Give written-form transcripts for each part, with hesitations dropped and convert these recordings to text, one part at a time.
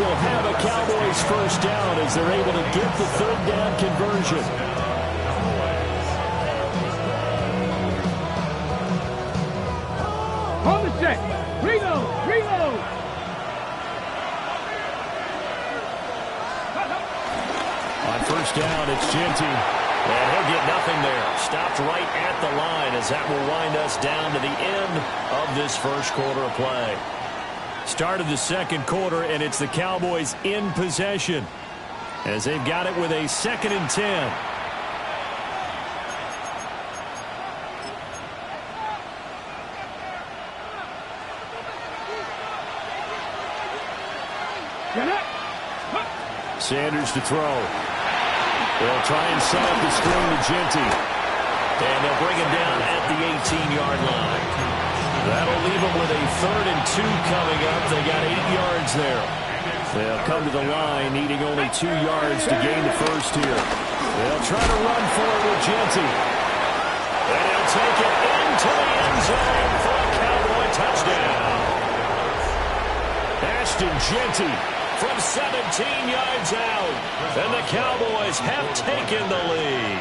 will have a Cowboys first down as they're able to get the third down conversion. Hold the check. Reload. Reload. On first down, it's Genty. And he'll get nothing there. Stopped right at the line as that will wind us down to the end of this first quarter of play. Start of the second quarter, and it's the Cowboys in possession as they've got it with a 2nd and 10. Sanders to throw. They'll try and set up the screen to Genty. And they'll bring him down at the 18-yard line. That'll leave them with a 3rd and 2 coming up. They got 8 yards there. They'll come to the line needing only 2 yards to gain the first here. They'll try to run for it with Genty. And he'll take it into the end zone for a Cowboy touchdown. Ashton Genty from 17 yards out. And the Cowboys have taken the lead.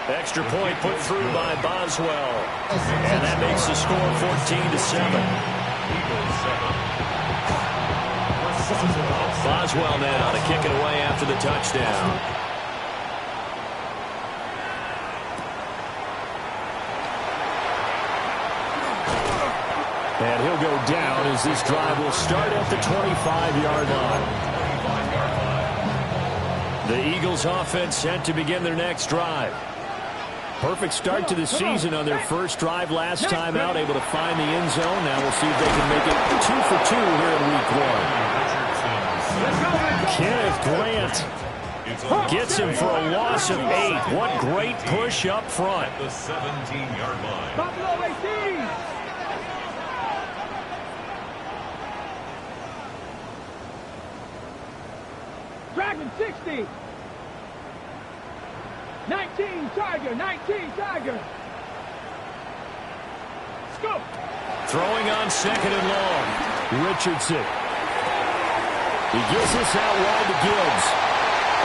Extra point put through by Boswell. And that makes the score 14-7. Boswell now to kick it away after the touchdown. And he'll go down as this drive will start at the 25-yard line. The Eagles offense set to begin their next drive. Perfect start to the season on their first drive last time out, able to find the end zone. Now we'll see if they can make it 2 for 2 here in week 1. Kenneth Grant gets him for a loss of 8. What great push up front. The 17-yard line. Dragon 60. 19 Tiger. 19 Tiger. Scoop. Throwing on 2nd and long. Richardson. He gives this out wide to Gibbs.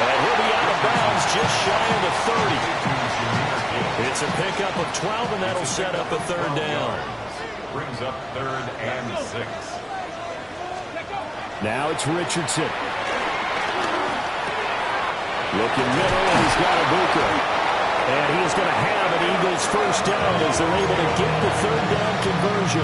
And he'll be out of bounds just shy of the 30. It's a pickup of 12, and that'll set up a 3rd down. Brings up 3rd and 6. Now it's Richardson. Looking middle, and he's got Ibuka. And he is going to have an Eagles first down as they're able to get the 3rd down conversion.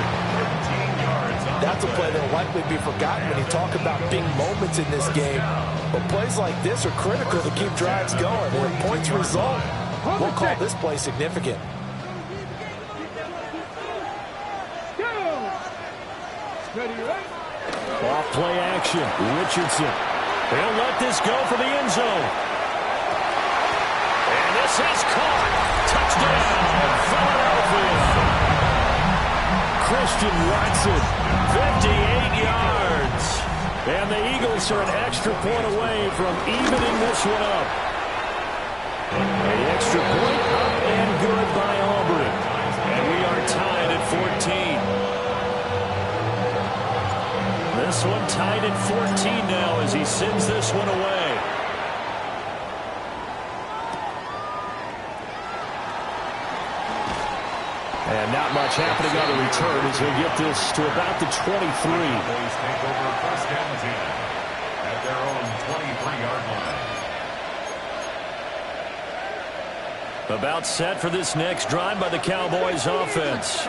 That's a play that will likely be forgotten when you talk about big moments in this game. But plays like this are critical to keep drives going. And if points result, we'll call this play significant. Off play action. Richardson. They'll let this go for the end zone. And this is caught. Touchdown, Philadelphia. Christian Watson, 58 yards. And the Eagles are an extra point away from evening this one up. The extra point up and good by Auburn. And we are tied at 14. This one tied at 14 now as he sends this one away. And not much happening on the return as we get this to about the 23. Boys take over first and 10 at their own 23-yard line. About set for this next drive by the Cowboys offense.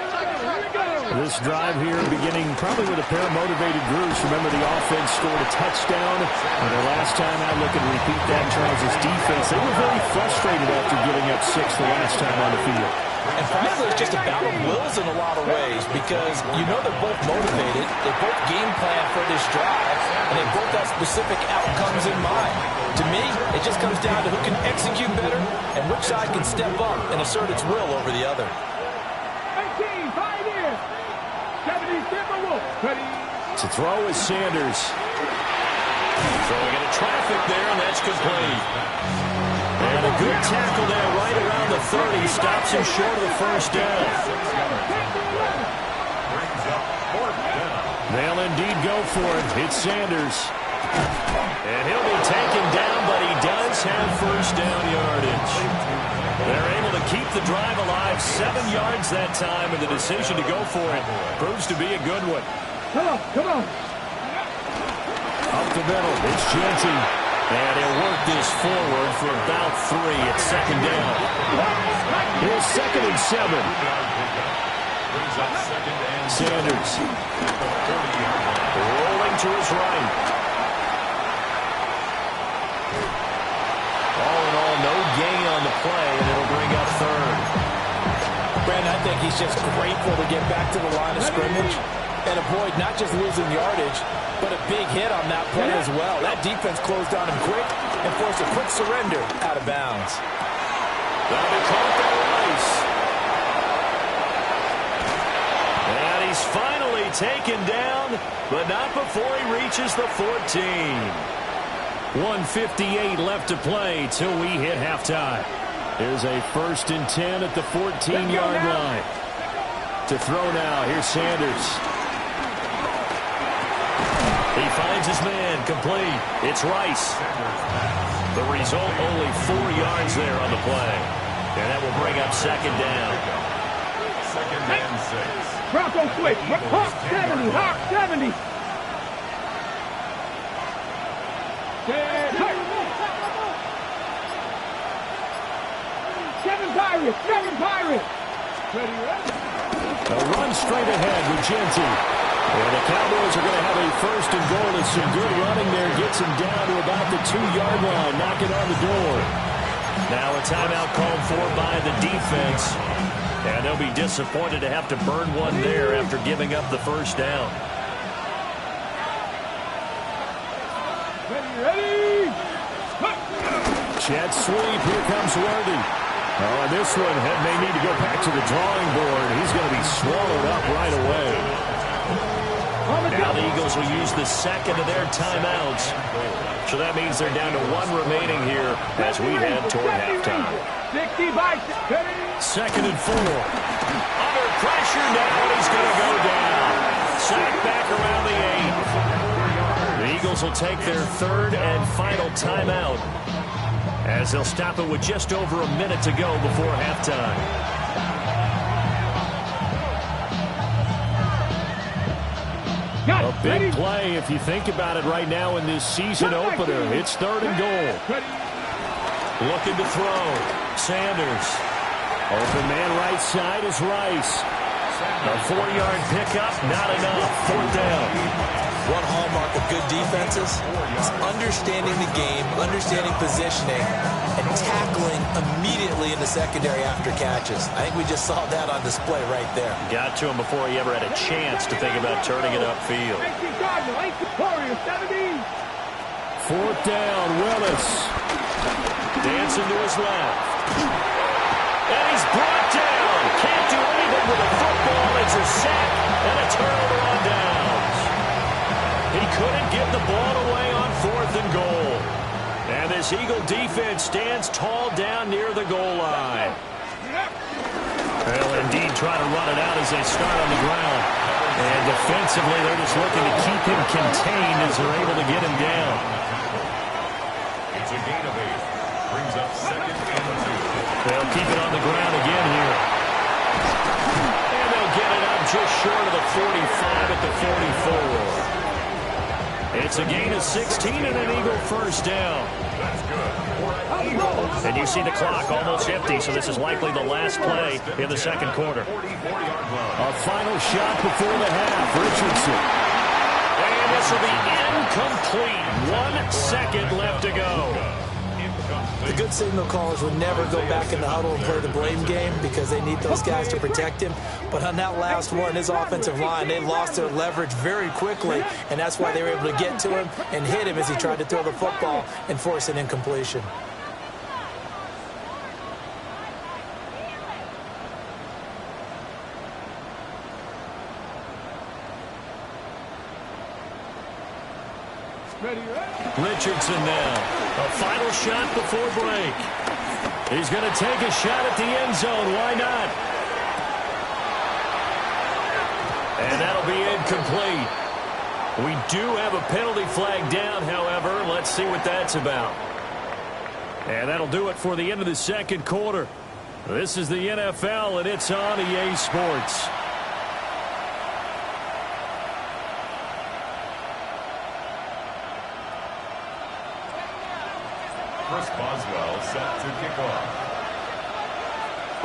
This drive here beginning probably with a pair of motivated groups. Remember, the offense scored a touchdown. And the last time out, look and repeat that, Charles' defense. They were very frustrated after giving up 6 the last time on the field. And frankly, it's just a battle of wills in a lot of ways because you know they're both motivated, they both game plan for this drive, and they both have specific outcomes in mind. To me, it just comes down to who can execute better and which side can step up and assert its will over the other. 18, 5 years. 70, Timberwolf. Ready. To throw is Sanders. Throwing into traffic there, and that's complete. And a good tackle there right around the 30. Stops him short of the first down. They'll indeed go for it. It's Sanders. And he'll be taken down, but he does have first down yardage. They're able to keep the drive alive. 7 yards that time, and the decision to go for it proves to be a good one. Come on, come on. Up the middle, it's Genty. And he'll work this forward for about 3 at second down. Here's 2nd and 7. Sanders. Rolling to his right. All in all, no gain on the play, and it'll bring up 3rd. Brandon, I think he's just grateful to get back to the line of scrimmage and avoid not just losing yardage, but a big hit on that play as well. That defense closed on him quick and forced a quick surrender out of bounds. That'll be caught by Rice. And he's finally taken down, but not before he reaches the 14. 1:58 left to play till we hit halftime. Here's a 1st and 10 at the 14-yard line. To throw now, here's Sanders. He finds his man, complete. It's Rice. The result, only 4 yards there on the play. And that will bring up 2nd down. 2nd and 6. Bronco switch. Hawk 70. Hawk 70. Seven Pirates. 7 Pirates. Ready, ready. A run straight ahead with Genty. And the Cowboys are going to have a 1st and goal. It's some good running there. Gets him down to about the 2-yard line. Knocking on the door. Now a timeout called for by the defense. And they'll be disappointed to have to burn one there after giving up the 1st down. Ready, ready. Jet sweep. Here comes Worthy. Oh, and this one may need to go back to the drawing board. He's going to be swallowed up right away. Now the Eagles will use the 2nd of their timeouts. So that means they're down to 1 remaining here as we head toward halftime. 60 by 2nd and 4. Under pressure now, he's going to go down. Sacked back around the 8. The Eagles will take their 3rd and final timeout as they'll stop it with just over a minute to go before halftime. A big play if you think about it right now in this season opener. It's 3rd and goal. Looking to throw. Sanders. Open man right side is Rice. A 4-yard pickup, not enough. 4th down. One hallmark of good defenses is understanding the game, understanding positioning, and tackling immediately in the secondary after catches. I think we just saw that on display right there. Got to him before he ever had a chance to think about turning it upfield. 4th down, Willis. Dancing to his left. And he's brought down. Can't do anything with the football. It's a sack and a turnover on downs. He couldn't get the ball away on 4th and goal. And this Eagle defense stands tall down near the goal line. They'll indeed try to run it out as they start on the ground. And defensively, they're just looking to keep him contained as they're able to get him down. It's a gain of 8. Brings up 2nd and 2. They'll keep it on the ground again here. And they'll get it up just short of the 45 at the 44. It's a gain of 16 and an Eagle 1st down. That's good. And you see the clock almost empty, so this is likely the last play in the 2nd quarter. A final shot before the half. Richardson. And this will be incomplete. 1 second left to go. The good signal callers would never go back in the huddle and play the blame game because they need those guys to protect him. But on that last one, his offensive line, they lost their leverage very quickly, and that's why they were able to get to him and hit him as he tried to throw the football and force an incompletion. Richardson now. A final shot before break. He's going to take a shot at the end zone. Why not? And that'll be incomplete. We do have a penalty flag down, however. Let's see what that's about. And that'll do it for the end of the second quarter. This is the NFL, and it's on EA Sports. Chris Boswell set to kick off.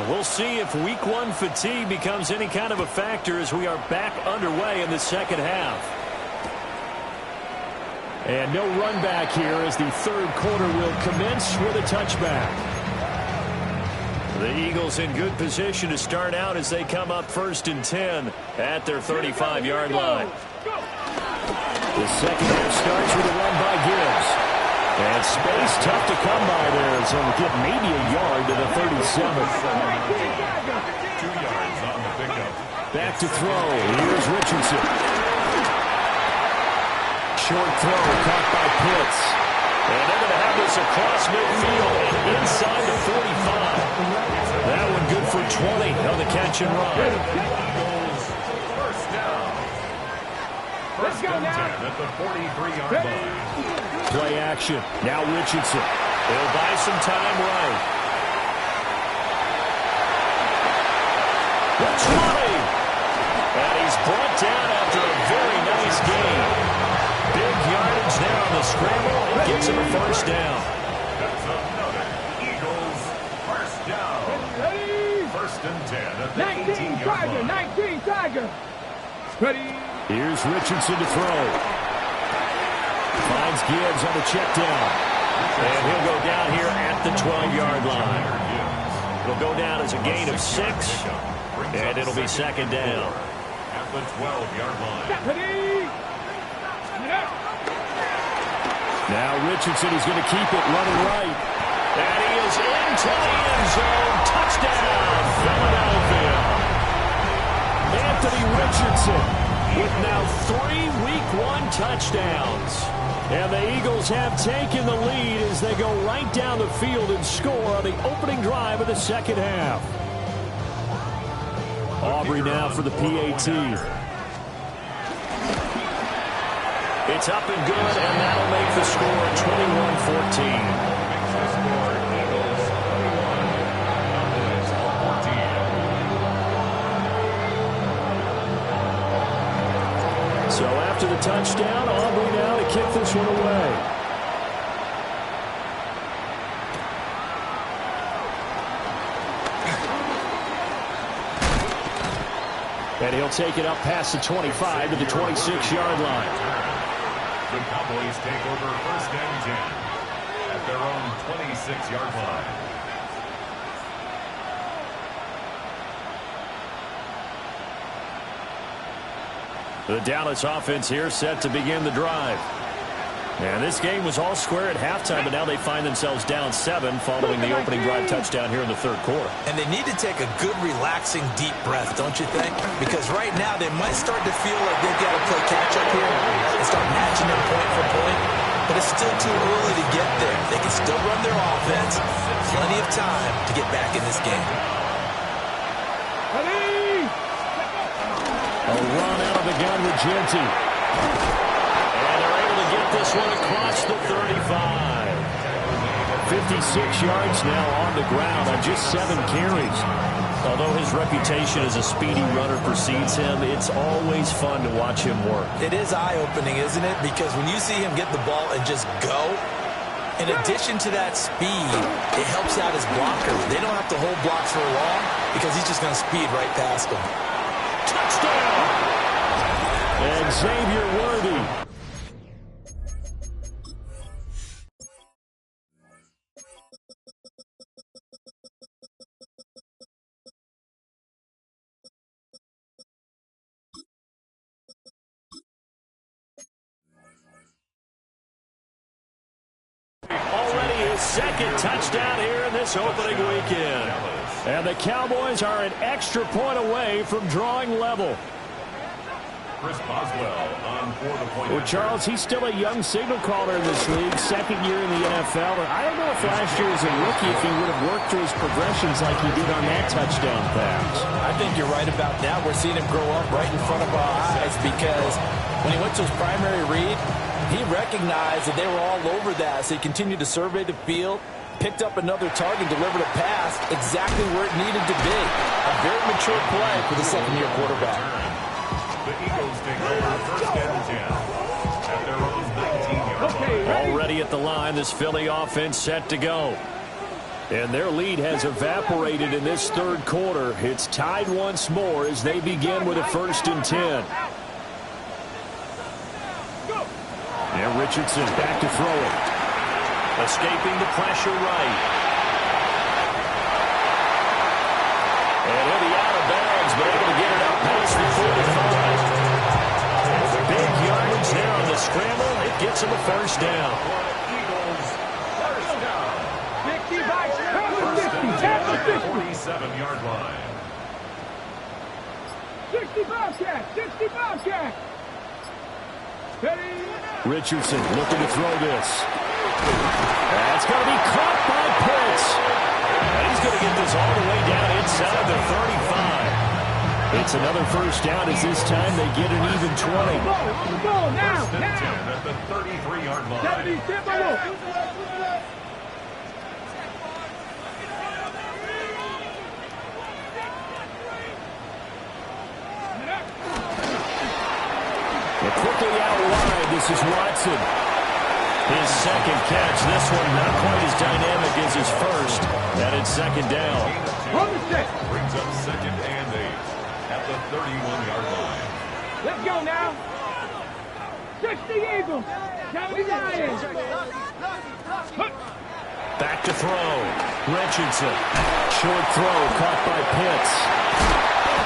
We'll see if week one fatigue becomes any kind of a factor as we are back underway in the second half. And no run back here as the third quarter will commence with a touchback. The Eagles in good position to start out as they come up 1st and 10 at their 35-yard line. The second half starts with a run by Gibbs. And space tough to come by there, so we'll get maybe a yard to the 37. 2 yards on the pickup. Back to throw. Here's Richardson. Short throw caught by Pitts. And they're going to have this across midfield and inside the 45. That one good for 20 on the catch and run. First down. First and 10 at the 43-yard line. Play action. Now Richardson. They'll buy some time right. The 20. And he's brought down after a very nice game. Big yardage there on the scramble. It gets him a first down. That's another Eagles first down. First and 10 at the 18-yard line. 19 Tiger. Ready. Here's Richardson to throw. Finds Gibbs on the check down. And he'll go down here at the 12-yard line. It'll go down as a gain of 6. And it'll be second down. At the 12-yard line. Ready. Now Richardson is going to keep it running right. And he is into the end zone. Touchdown, Philadelphia. Anthony Richardson with now 3 Week 1 touchdowns. And the Eagles have taken the lead as they go right down the field and score on the opening drive of the second half. Aubrey now for the PAT. It's up and good, and that'll make the score 21-14. So after the touchdown, Aubrey now to kick this one away. And he'll take it up past the 25 to the 26-yard line. The Cowboys take over first and 10 at their own 26-yard line. The Dallas offense here set to begin the drive. And this game was all square at halftime, but now they find themselves down 7 following the opening drive touchdown here in the third quarter. And they need to take a good, relaxing, deep breath, don't you think? Because right now they might start to feel like they've got to play catch-up here and start matching them point for point. But it's still too early to get there. They can still run their offense. Plenty of time to get back in this game. A run out of the gun with Genty. This one across the 35. 56 yards now on the ground on just 7 carries. Although his reputation as a speedy runner precedes him, it's always fun to watch him work. It is eye-opening, isn't it? Because when you see him get the ball and just go, in addition to that speed, it helps out his blockers. They don't have to hold blocks for long because he's just going to speed right past them. Touchdown! And Xavier Worthy. Second touchdown here in this opening weekend. And the Cowboys are an extra point away from drawing level. Chris Boswell on for the point. Well, Charles, he's still a young signal caller in this league, second year in the NFL. And I don't know if last year as a rookie if he would have worked through his progressions like he did on that touchdown pass. I think you're right about that. We're seeing him grow up right in front of our eyes because when he went to his primary read, he recognized that they were all over that. So he continued to survey the field, picked up another target, delivered a pass exactly where it needed to be. A very mature play for the second-year quarterback. The Eagles take over first and 10 at their own 19-yard line. Already at the line, this Philly offense set to go. And their lead has evaporated in this third quarter. It's tied once more as they begin with a first and 10. And Richardson back to throw it. Escaping the pressure right. And he'll be out of bounds, but able to get it up past the 45. Big yardage there on the scramble. It gets him a first down. Eagles, first down. 47-yard line. 60 Bobcat! 60 Bobcat! Ready? Richardson looking to throw this. That's going to be caught by Pitts. And he's going to get this all the way down inside the 35. It's another first down as this time they get an even 20. Go, now, First and now! 10 at the 33-yard line. 70, Quickly out wide, this is Watson. His second catch, this one not quite as dynamic as his first. And it's second down. Brings up second and 8 at the 31-yard line. Let's go now! 60 Eagles! 70 Lions! Back to throw. Richardson. Short throw caught by Pitts.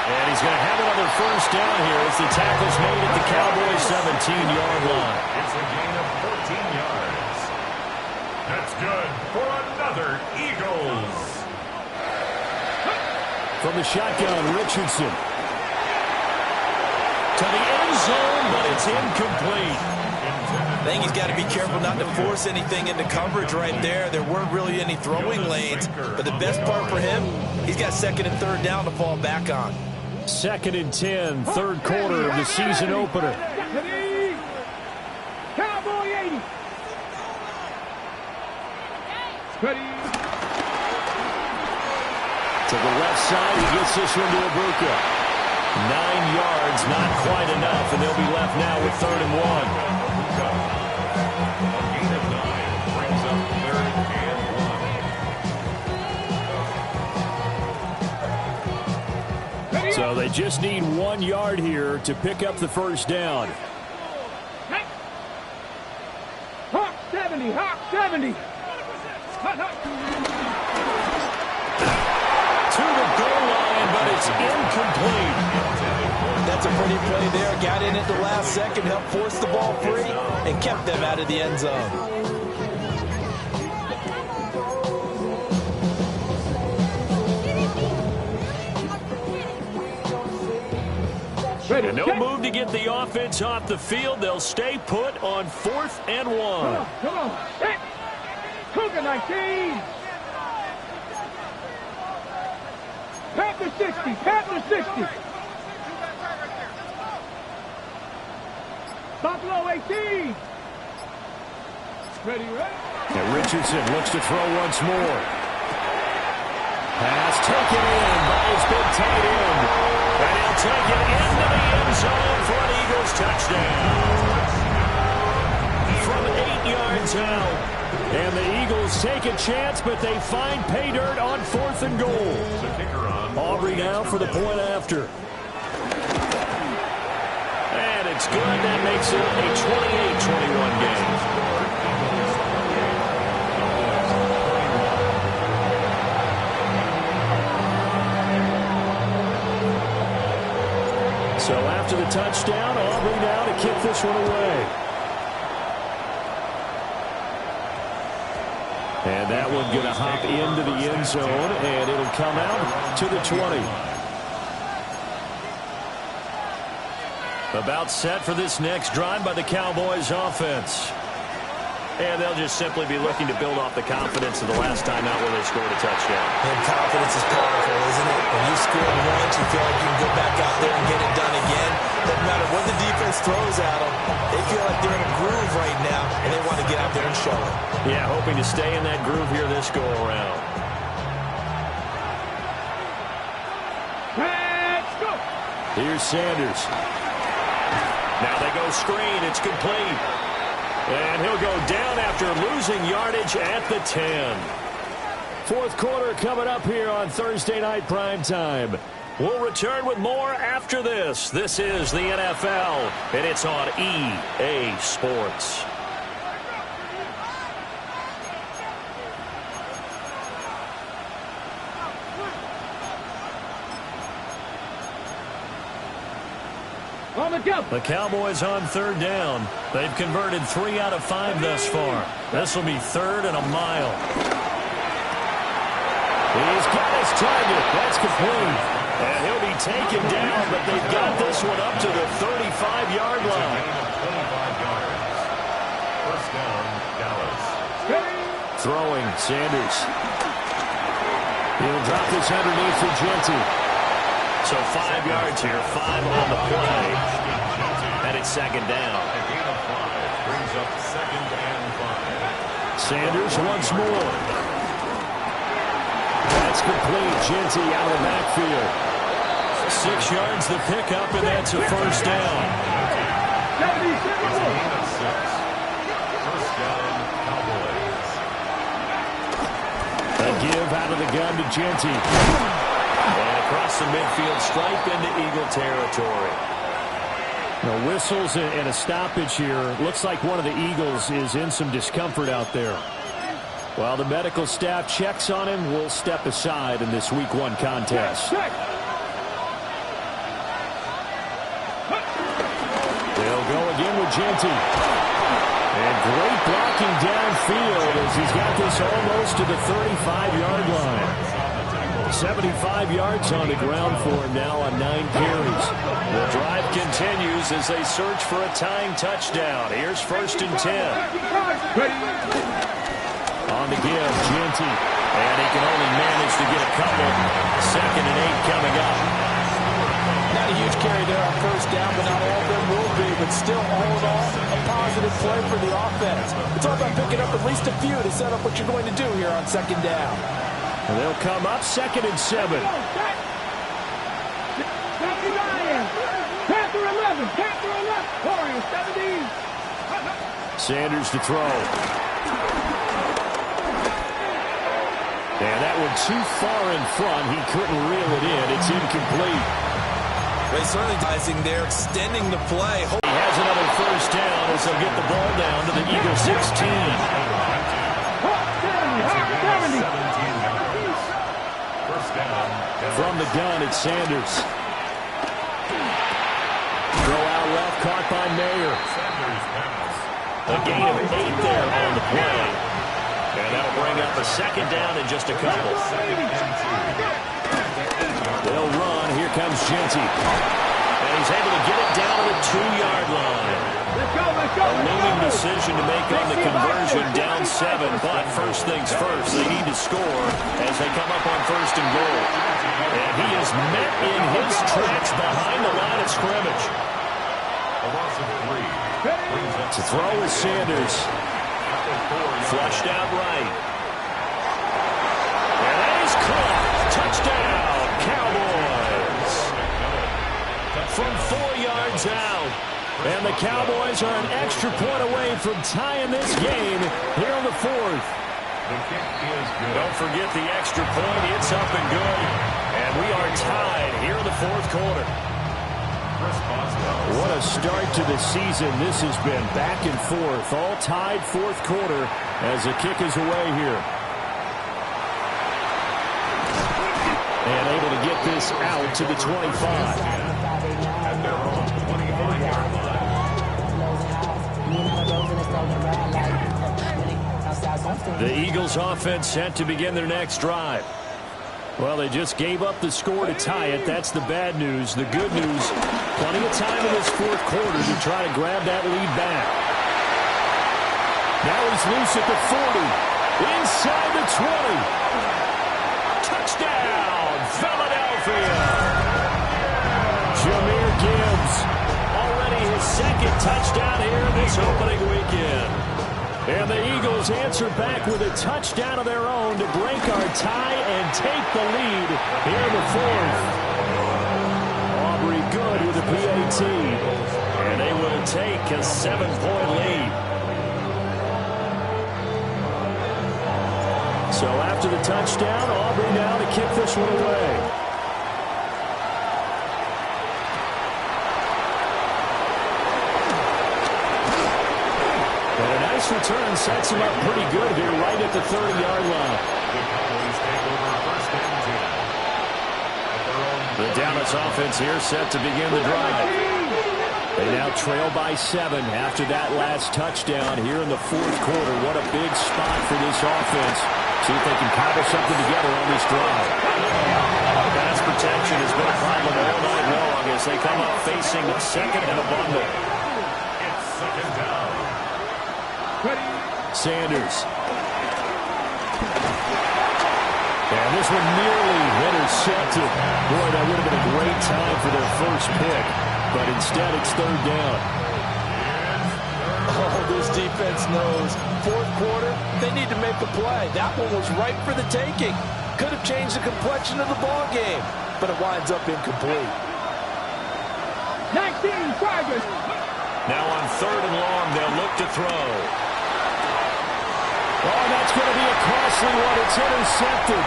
And he's going to have another first down here as the tackle's made at the Cowboys' 17-yard line. It's a gain of 14 yards. That's good for another Eagles. From the shotgun, Richardson. To the end zone, but it's incomplete. I think he's got to be careful not to force anything into coverage right there. There weren't really any throwing lanes. But the best part for him, he's got second and third down to fall back on. Second and 10, third quarter of the season opener. Cowboy 80! Ready? To the left side, he gets this one to Ibuka. 9 yards, not quite enough, and they'll be left now with third and 1. A gain of 9 brings up third and 1. So they just need 1 yard here to pick up the first down. Hawk 70! Hawk 70! Hot, hot. To the goal line, but it's incomplete. That's a pretty play there. Got in at the last second, helped force the ball free, and kept them out of the end zone. And no move to get the offense off the field. They'll stay put on 4th and 1. Come on. Hey. Cougar 19. Panther 60. Panther 60. Buffalo 18. Ready, ready. And Richardson looks to throw once more. Pass taken in by his big tight end. And he'll take it into the end zone for an Eagles touchdown. From 8 yards out. And the Eagles take a chance, but they find pay dirt on 4th and goal. Aubrey now for the point after. And it's good. That makes it a 28-21 game. So after the touchdown, Aubrey now to kick this one away. And that one going to hop into the end zone, and it'll come out to the 20. About set for this next drive by the Cowboys offense. And they'll just simply be looking to build off the confidence of the last time out where they scored a touchdown. And confidence is powerful, isn't it? When you score once, you feel like you can go back out there and get it done again. Doesn't matter what the defense throws at them. They feel like they're in a groove right now, and they want to get out there and show it. Yeah, hoping to stay in that groove here this go-around. Let's go. Here's Sanders. Now they go screen. It's complete. And he'll go down after losing yardage at the 10. Fourth quarter coming up here on Thursday Night Primetime. We'll return with more after this. This is the NFL, and it's on EA Sports. On the jump. The Cowboys on third down. They've converted 3 out of 5 thus far. This will be third and a mile. He's got his target. That's complete. And he'll be taken down, but they've got this one up to the 35-yard line. 25 yards. First down, Dallas. Throwing, Sanders. He'll drop this underneath for Genty. So 5 yards here, 5 on the play. And it's second down. A gain of 5 brings up second and 5. Sanders once more. That's complete. Genty out of the backfield. 6 yards the pickup, and that's a first down. A gain of 6. First down, Cowboys. A give out of the gun to Genty. And across the midfield stripe into Eagle territory. Now whistles and a stoppage here. Looks like one of the Eagles is in some discomfort out there. While the medical staff checks on him, we'll step aside in this Week 1 contest. They'll go again with Genty. And great blocking downfield as he's got this almost to the 35-yard line. 75 yards on the ground for him now on 9 carries. The drive continues as they search for a tying touchdown. Here's first and 10. On the give, Genty. And he can only manage to get a couple. Second and 8 coming up. Not a huge carry there on first down, but not all of them will be. But still, all in all, a positive play for the offense. It's all about picking up at least a few to set up what you're going to do here on second down. And they'll come up second and 7. Panther 11. Panther 11. Warriors 17. Sanders to throw. And that one too far in front. He couldn't reel it in. It's incomplete. They certainly rising there, extending the play. He has another first down as they'll get the ball down to the Eagle 16. From the gun, it's Sanders. Throw out left, caught by Mayer. A gain of 8 there on the play. And that'll bring up a second down in just a couple. They'll run. Here comes Genty. And he's able to get it down to the 2-yard line. A looming decision to make on the conversion, down 7. But first things first, they need to score as they come up on first and goal. And he is met in his tracks behind the line of scrimmage. A loss of 3. To throw is Sanders. Flushed out right. And that is caught. Touchdown, Cowboys. From 4 yards out. And the Cowboys are an extra point away from tying this game here in the 4th. The kick is good. Don't forget the extra point. It's up and good. And we are tied here in the 4th quarter. What a start to the season. This has been back and forth. All tied 4th quarter as the kick is away here. And able to get this out to the 25. At their own 25-yard line. The Eagles offense set to begin their next drive. Well, they just gave up the score to tie it. That's the bad news. The good news, plenty of time in this fourth quarter to try to grab that lead back. Now he's loose at the 40. Inside the 20. Touchdown, Philadelphia. Jahmyr Gibbs, already his second touchdown here this opening weekend. And the Eagles answer back with a touchdown of their own to break our tie and take the lead here in the fourth. Aubrey good with a PAT. And they will take a 7-point lead. So after the touchdown, Aubrey now to kick this one away. Nice return sets him up pretty good here right at the 30-yard line. The Dallas offense here set to begin the drive. They now trail by 7 after that last touchdown here in the fourth quarter. What a big spot for this offense. See if they can cobble something together on this drive. Pass protection has been a problem all night long as they come up facing second and a bundle. It's second down. Sanders. And this one nearly intercepted. Boy, that would have been a great time for their first pick. But instead, it's third down. Oh, this defense knows. Fourth quarter, they need to make a play. That one was right for the taking. Could have changed the complexion of the ball game, but it winds up incomplete. 19 Chargers. Now on third and long, they'll look to throw. Oh, that's going to be a costly one. It's intercepted.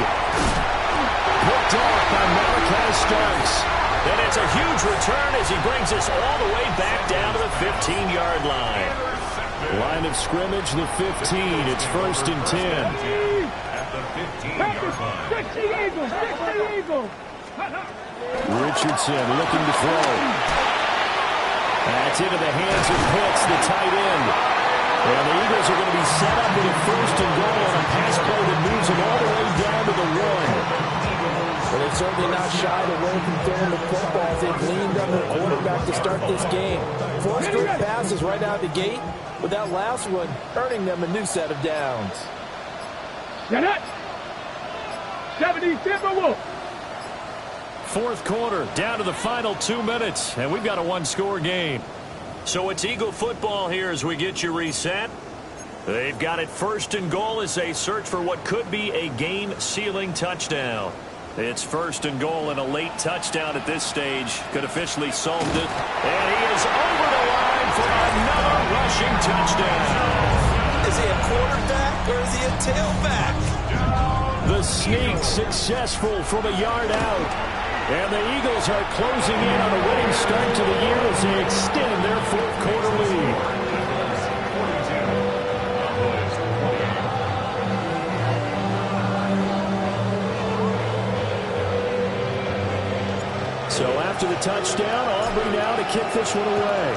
Picked off by Malachi Starks. And it's a huge return as he brings us all the way back down to the 15-yard line. Line of scrimmage, the 15. It's first and 10. At the 15-yard line. 60 Eagles, 60 Eagles. Richardson looking to throw. That's into the hands of Pitts, the tight end. And the Eagles are going to be set up with a first and goal on a pass play that moves them all the way down to the 1. Well, they've certainly not shied away from throwing the football as they've leaned on their quarterback to start this game. 4 straight passes right out of the gate, with that last one earning them a new set of downs. You're not 70 Timberwolves. Fourth quarter, down to the final 2 minutes, and we've got a one-score game. So it's Eagle football here as we get you reset. They've got it first and goal as they search for what could be a game-sealing touchdown. It's first and goal and a late touchdown at this stage. Could officially solved it. And he is over the line for another rushing touchdown. Is he a quarterback or is he a tailback? The sneak successful from a yard out. And the Eagles are closing in on a winning start to the year as they extend their fourth quarter lead. So after the touchdown, Aubrey now to kick this one away.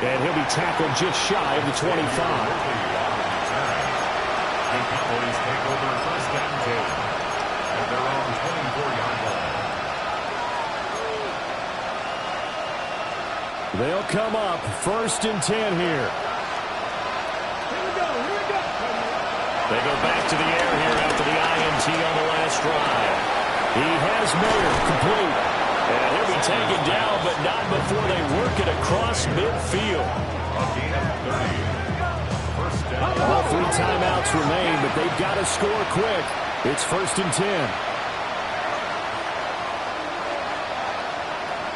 And he'll be tackled just shy of the 25. The Cowboys take over first and 10 at their own 24-yard line. They'll come up first and 10 here. Here we go. They go back to the air here after the INT on the last drive. He has Mayer complete. And he'll be taken down, but not before they work it across midfield. Well, 3 timeouts remain, but they've got to score quick. It's first and 10.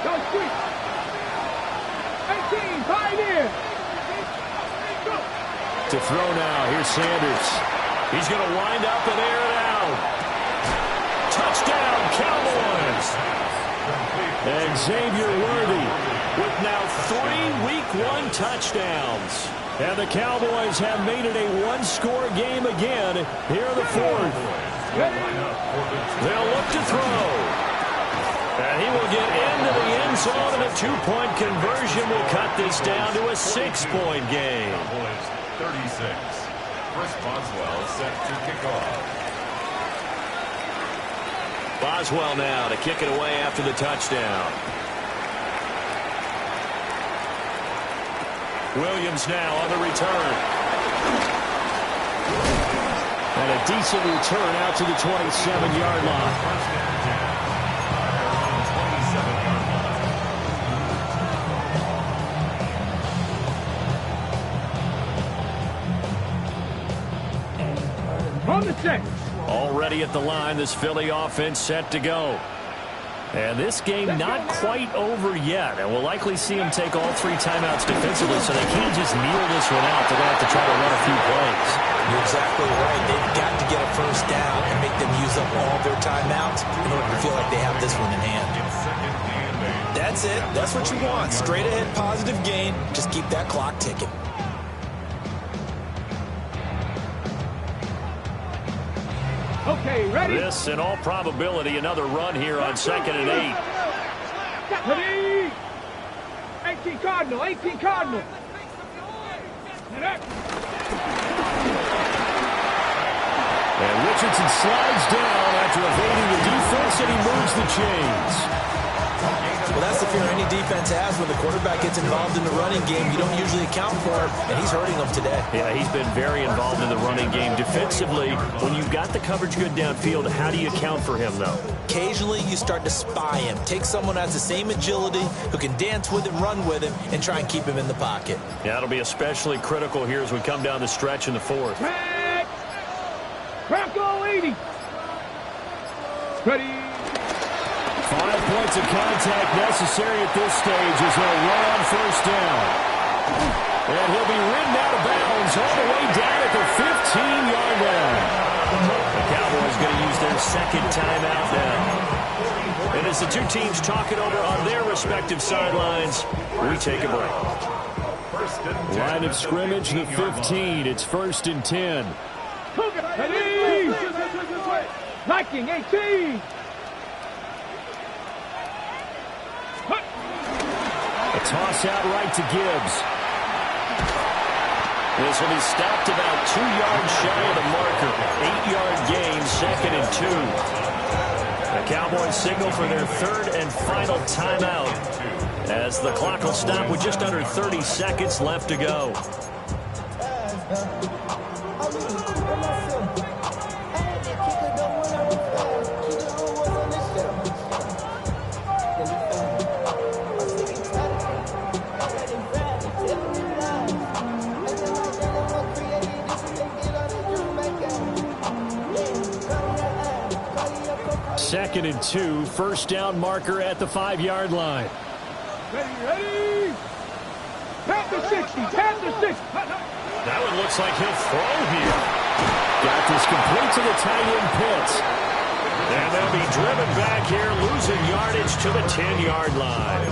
Go quick. 18, Pioneer. To throw now, here's Sanders. He's going to wind up and air it out. Touchdown, Cowboys. And Xavier Worthy with now 3 Week 1 touchdowns. And the Cowboys have made it a one-score game again here in the fourth. They'll look to throw. And he will get into the end zone, and a 2-point conversion will cut this down to a 6-point game. 36. Chris Boswell set to kick off. Boswell now to kick it away after the touchdown. Williams now on the return. And a decent return out to the 27-yard line. On the set. Already at the line, this Philly offense set to go. And this game not quite over yet. And we'll likely see them take all 3 timeouts defensively, so they can't just kneel this one out. They're going to have to try to run a few plays. You're exactly right. They've got to get a first down and make them use up all their timeouts in order to feel like they have this one in hand. That's it. That's what you want. Straight ahead positive gain. Just keep that clock ticking. Okay, ready? This, in all probability, another run here on 2nd and 8. Ready? 18 Cardinal, 18 Cardinal. And Richardson slides down after evading the defense, and he moves the chains. Well, that's the fear any defense has when the quarterback gets involved in the running game. You don't usually account for him, and he's hurting them today. Yeah, he's been very involved in the running game. Defensively, when you've got the coverage good downfield, how do you account for him, though? Occasionally, you start to spy him. Take someone who has the same agility, who can dance with him, run with him, and try and keep him in the pocket. Yeah, that'll be especially critical here as we come down the stretch in the 4th. Bronco 80. Ready? 5 points of contact necessary at this stage as they'll run on first down. And he'll be ridden out of bounds all the way down at the 15-yard line. The Cowboys going to use their 2nd timeout now. And as the 2 teams talk it over on their respective sidelines, we take a break. Line of scrimmage, the 15. It's 1st and 10. Ready? Viking 18. A toss out right to Gibbs. This will be stopped about 2 yards shy of the marker. 8-yard gain, 2nd and 2. The Cowboys signal for their 3rd and final timeout as the clock will stop with just under 30 seconds left to go. Second and 2, first down marker at the 5-yard line. Ready? Tap the 60, tap the 60. That one looks like he'll throw here. Got this complete to the tight end Pitts. And they'll be driven back here, losing yardage to the 10-yard line.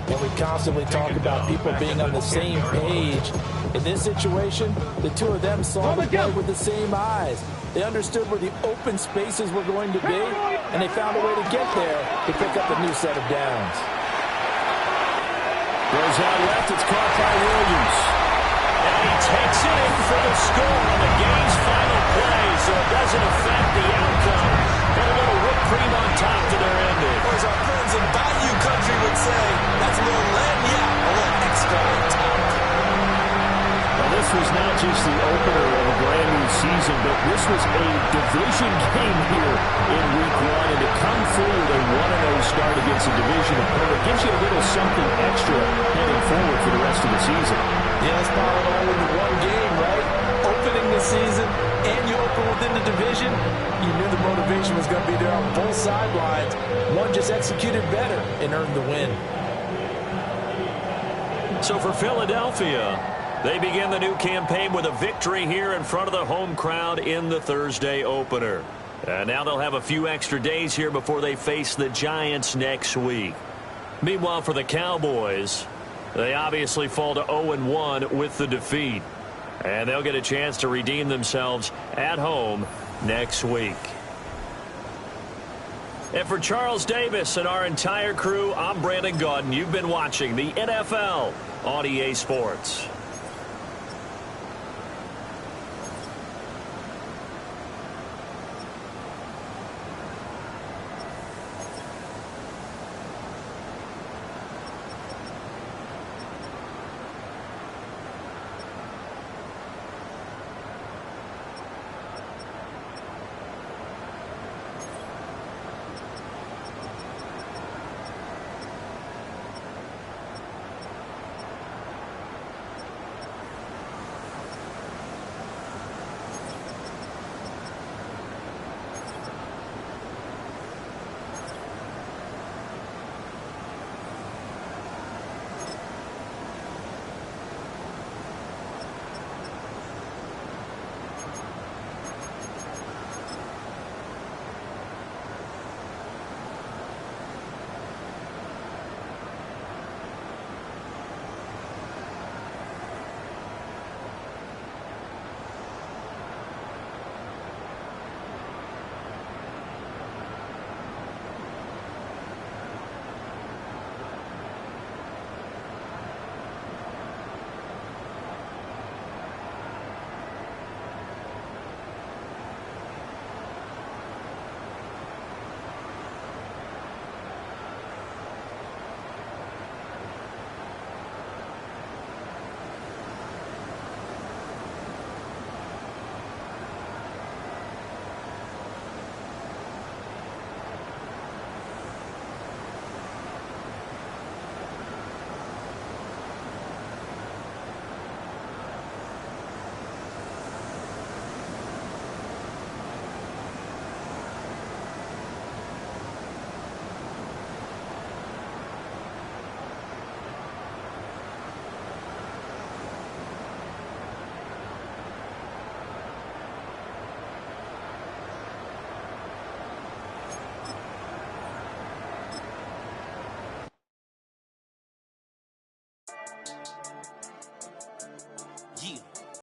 And we constantly talk about people being on the same page. In this situation, the 2 of them saw the play with the same eyes. They understood where the open spaces were going to be, and they found a way to get there to pick up a new set of downs. Goes out left, it's caught by Williams. And he takes it in for the score on the game's final play, so it doesn't affect the outcome. And a little whipped cream on top to their ending. Or as our friends in Bayou Country would say, that's a little lagniappe, a little extra on top. Well, this was not just the opener of a brand new season, but this was a division game here in Week 1. And to come through with a 1-0 start against a division opponent gives you a little something extra heading forward for the rest of the season. Yeah, it's not all in the one game, right? Opening the season, and you open within the division, you knew the motivation was going to be there on both sidelines. One just executed better and earned the win. So for Philadelphia, they begin the new campaign with a victory here in front of the home crowd in the Thursday opener. And now they'll have a few extra days here before they face the Giants next week. Meanwhile, for the Cowboys, they obviously fall to 0-1 with the defeat. And they'll get a chance to redeem themselves at home next week. And for Charles Davis and our entire crew, I'm Brandon Gaudin. You've been watching the NFL on EA Sports.